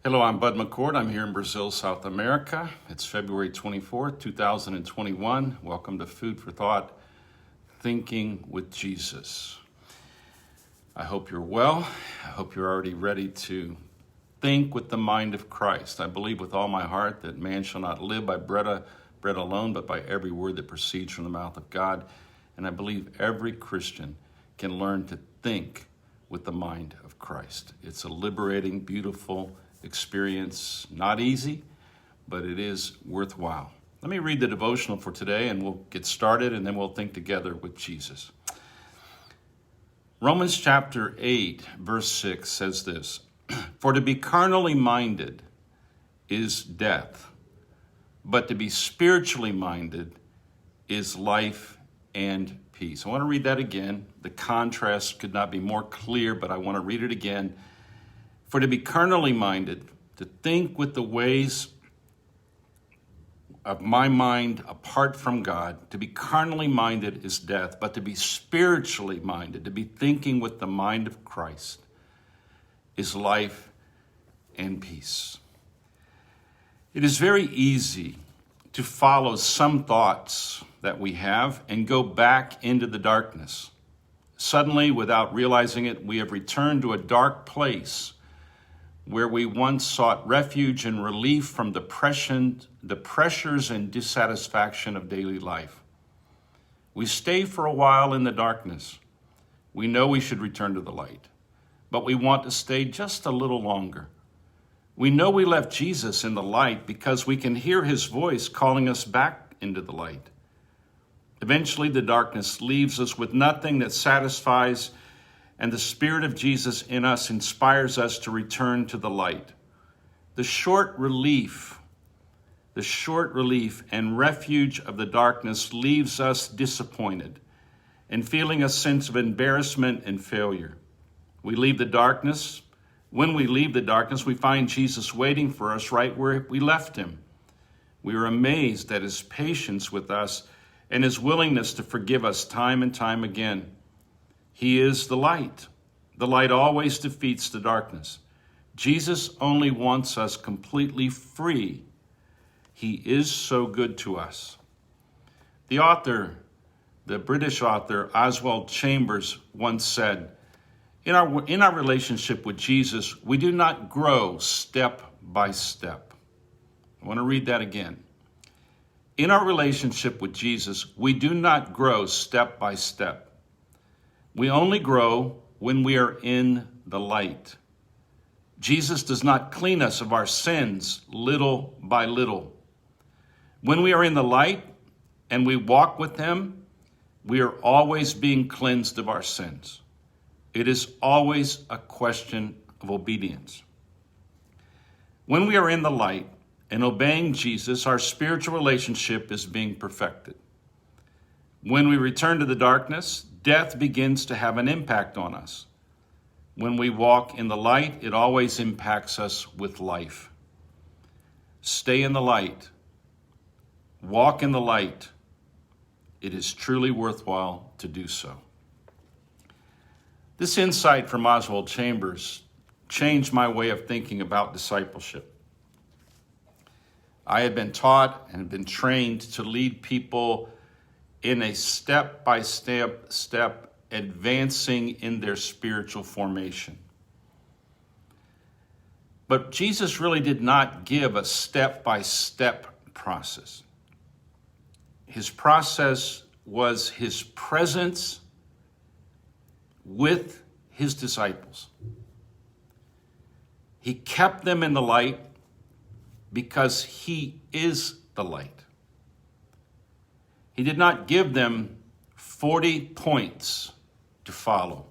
Hello, I'm Bud McCord. I'm here in Brazil, South America. It's February 24th, 2021. Welcome to Food for Thought, Thinking with Jesus. I hope you're well. I hope you're already ready to think with the mind of Christ. I believe with all my heart that man shall not live by bread alone, but by every word that proceeds from the mouth of God. And I believe every Christian can learn to think with the mind of Christ. It's a liberating, beautiful experience. Not easy, but it is worthwhile. Let me read the devotional for today and we'll get started and then we'll think together with Jesus. Romans chapter 8, verse 6 says this, "For to be carnally minded is death, but to be spiritually minded is life and peace." I want to read that again. The contrast could not be more clear, but I want to read it again. For to be carnally minded, to think with the ways of my mind apart from God, to be carnally minded is death, but to be spiritually minded, to be thinking with the mind of Christ, is life and peace. It is very easy to follow some thoughts that we have and go back into the darkness. Suddenly, without realizing it, we have returned to a dark place where we once sought refuge and relief from the pressures and dissatisfaction of daily life. We stay for a while in the darkness. We know we should return to the light, but we want to stay just a little longer. We know we left Jesus in the light because we can hear his voice calling us back into the light. Eventually, the darkness leaves us with nothing that satisfies, and the Spirit of Jesus in us inspires us to return to the light. The short relief and refuge of the darkness leaves us disappointed and feeling a sense of embarrassment and failure. When we leave the darkness, we find Jesus waiting for us right where we left him. We are amazed at his patience with us and his willingness to forgive us time and time again. He is the light. The light always defeats the darkness. Jesus only wants us completely free. He is so good to us. The British author Oswald Chambers once said, in our relationship with Jesus, we do not grow step by step. I want to read that again. In our relationship with Jesus, we do not grow step by step. We only grow when we are in the light. Jesus does not clean us of our sins little by little. When we are in the light and we walk with him, we are always being cleansed of our sins. It is always a question of obedience. When we are in the light and obeying Jesus, our spiritual relationship is being perfected. When we return to the darkness, death begins to have an impact on us. When we walk in the light, it always impacts us with life. Stay in the light. Walk in the light. It is truly worthwhile to do so. This insight from Oswald Chambers changed my way of thinking about discipleship. I had been taught and been trained to lead people in a step-by-step advancing in their spiritual formation. But Jesus really did not give a step-by-step process. His process was his presence with his disciples. He kept them in the light because he is the light. He did not give them 40 points to follow.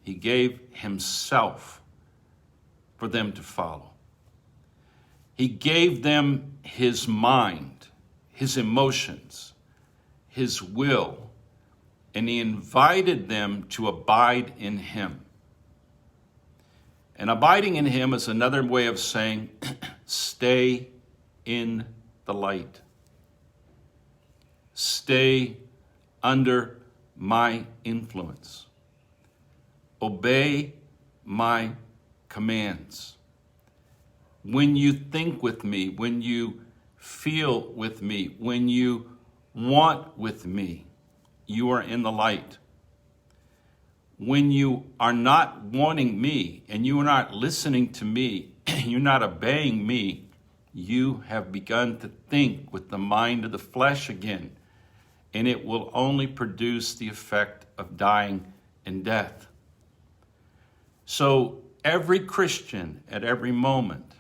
He gave himself for them to follow. He gave them his mind, his emotions, his will, and he invited them to abide in him. And abiding in him is another way of saying, stay in the light. Stay under my influence. Obey my commands. when you think with me, when you feel with me, when you want with me, you are in the light. When you are not wanting me and you are not listening to me, you're not obeying me, you have begun to think with the mind of the flesh again, and it will only produce the effect of dying and death. So every Christian at every moment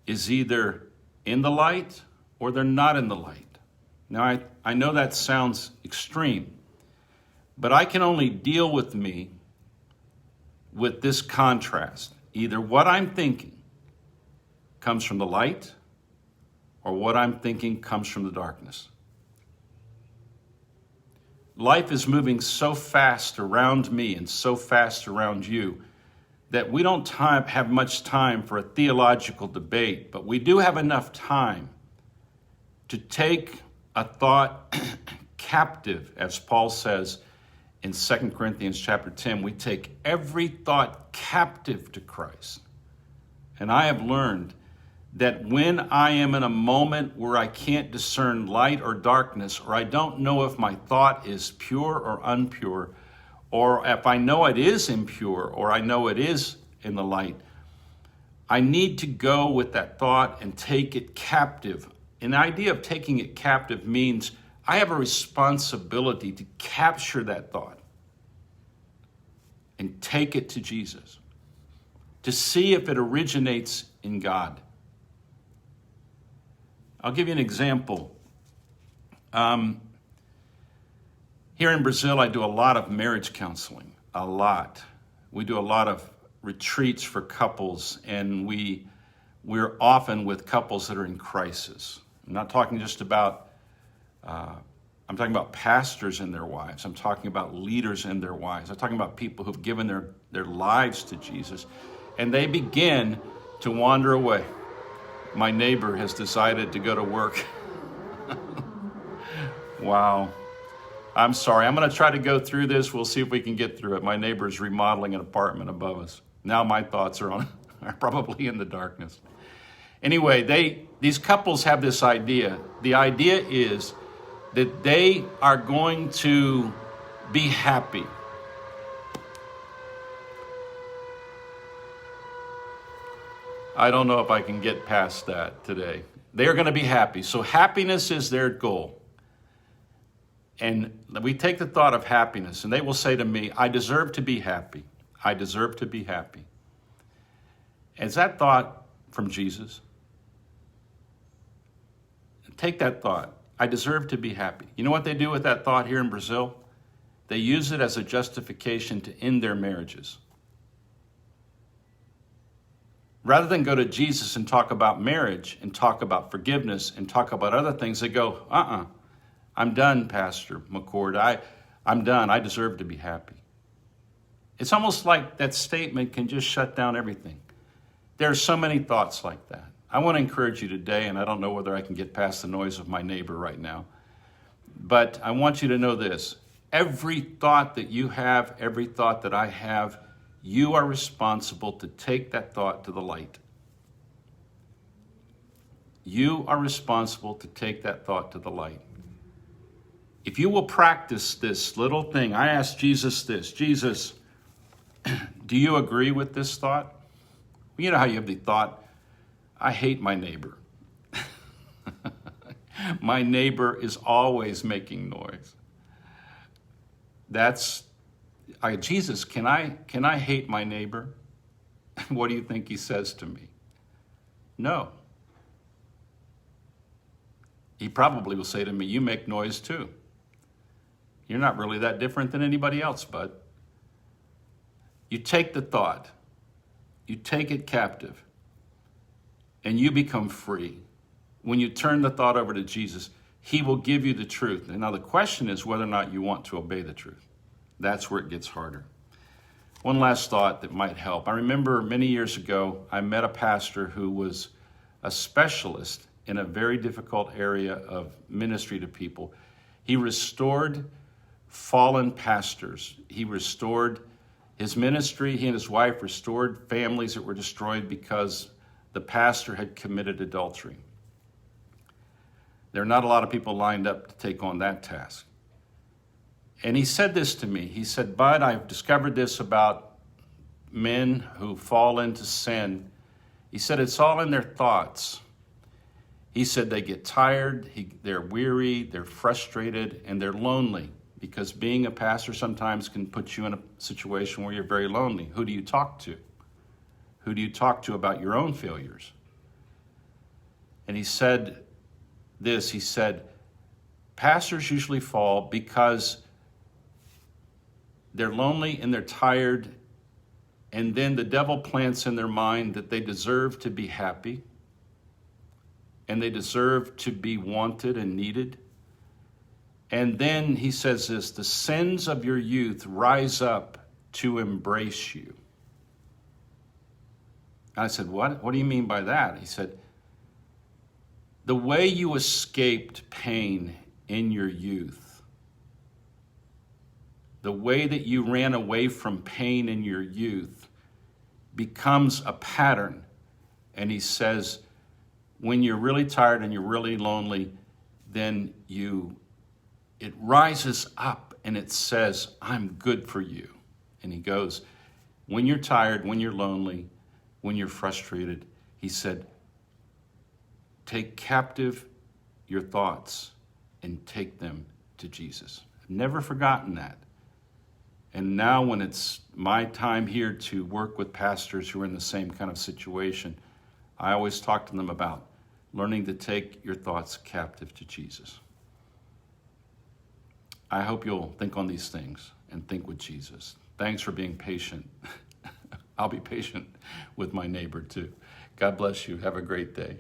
is either in the light or they're not in the light. Now, I know that sounds extreme, but I can only deal with me with this contrast. Either what I'm thinking comes from the light, or what I'm thinking comes from the darkness. Life is moving so fast around me and so fast around you that we don't have much time for a theological debate, but we do have enough time to take a thought captive, as Paul says in 2 Corinthians chapter 10. We take every thought captive to Christ. And I have learned that when I am in a moment where I can't discern light or darkness, or I don't know if my thought is pure or impure, or if I know it is impure, or I know it is in the light, I need to go with that thought and take it captive. And the idea of taking it captive means I have a responsibility to capture that thought and take it to Jesus, to see if it originates in God. I'll give you an example. Here in Brazil, I do a lot of marriage counseling, a lot. We do a lot of retreats for couples, and we're often with couples that are in crisis. I'm not talking just about, I'm talking about pastors and their wives. I'm talking about leaders and their wives. I'm talking about people who've given their lives to Jesus, and they begin to wander away. My neighbor has decided to go to work. Wow. I'm sorry. I'm going to try to go through this. We'll see if we can get through it. My neighbor is remodeling an apartment above us. Now my thoughts are probably in the darkness. Anyway, these couples have this idea. The idea is that they are going to be happy. I don't know if I can get past that today. They're going to be happy. So happiness is their goal. And we take the thought of happiness, and they will say to me, I deserve to be happy. I deserve to be happy. Is that thought from Jesus? Take that thought. I deserve to be happy. You know what they do with that thought here in Brazil? They use it as a justification to end their marriages. Rather than go to Jesus and talk about marriage and talk about forgiveness and talk about other things, they go, I'm done, Pastor McCord. I'm done. I deserve to be happy. It's almost like that statement can just shut down everything. There are so many thoughts like that. I want to encourage you today, and I don't know whether I can get past the noise of my neighbor right now, but I want you to know this. Every thought that you have, every thought that I have, you are responsible to take that thought to the light. You are responsible to take that thought to the light. If you will practice this little thing, I asked Jesus this, Jesus, do you agree with this thought? You know how you have the thought, I hate my neighbor. My neighbor is always making noise. Jesus, can I hate my neighbor? What do you think he says to me? No. He probably will say to me, you make noise too. You're not really that different than anybody else, bud. You take the thought, you take it captive, and you become free. When you turn the thought over to Jesus, he will give you the truth. And now the question is whether or not you want to obey the truth. That's where it gets harder. One last thought that might help. I remember many years ago, I met a pastor who was a specialist in a very difficult area of ministry to people. He restored fallen pastors. He restored his ministry. He and his wife restored families that were destroyed because the pastor had committed adultery. There are not a lot of people lined up to take on that task. And he said this to me. He said, Bud, I've discovered this about men who fall into sin. He said, it's all in their thoughts. He said they get tired, they're weary, they're frustrated, and they're lonely, because being a pastor sometimes can put you in a situation where you're very lonely. Who do you talk to? Who do you talk to about your own failures? And he said this, he said, pastors usually fall because they're lonely and they're tired, and then the devil plants in their mind that they deserve to be happy, and they deserve to be wanted and needed. And then he says this, the sins of your youth rise up to embrace you. And I said, what? What do you mean by that? He said, the way you escaped pain in your youth, the way that you ran away from pain in your youth becomes a pattern. And he says, when you're really tired and you're really lonely, then it rises up and it says, I'm good for you. And he goes, when you're tired, when you're lonely, when you're frustrated, he said, take captive your thoughts and take them to Jesus. I've never forgotten that. And now when it's my time here to work with pastors who are in the same kind of situation, I always talk to them about learning to take your thoughts captive to Jesus. I hope you'll think on these things and think with Jesus. Thanks for being patient. I'll be patient with my neighbor too. God bless you. Have a great day.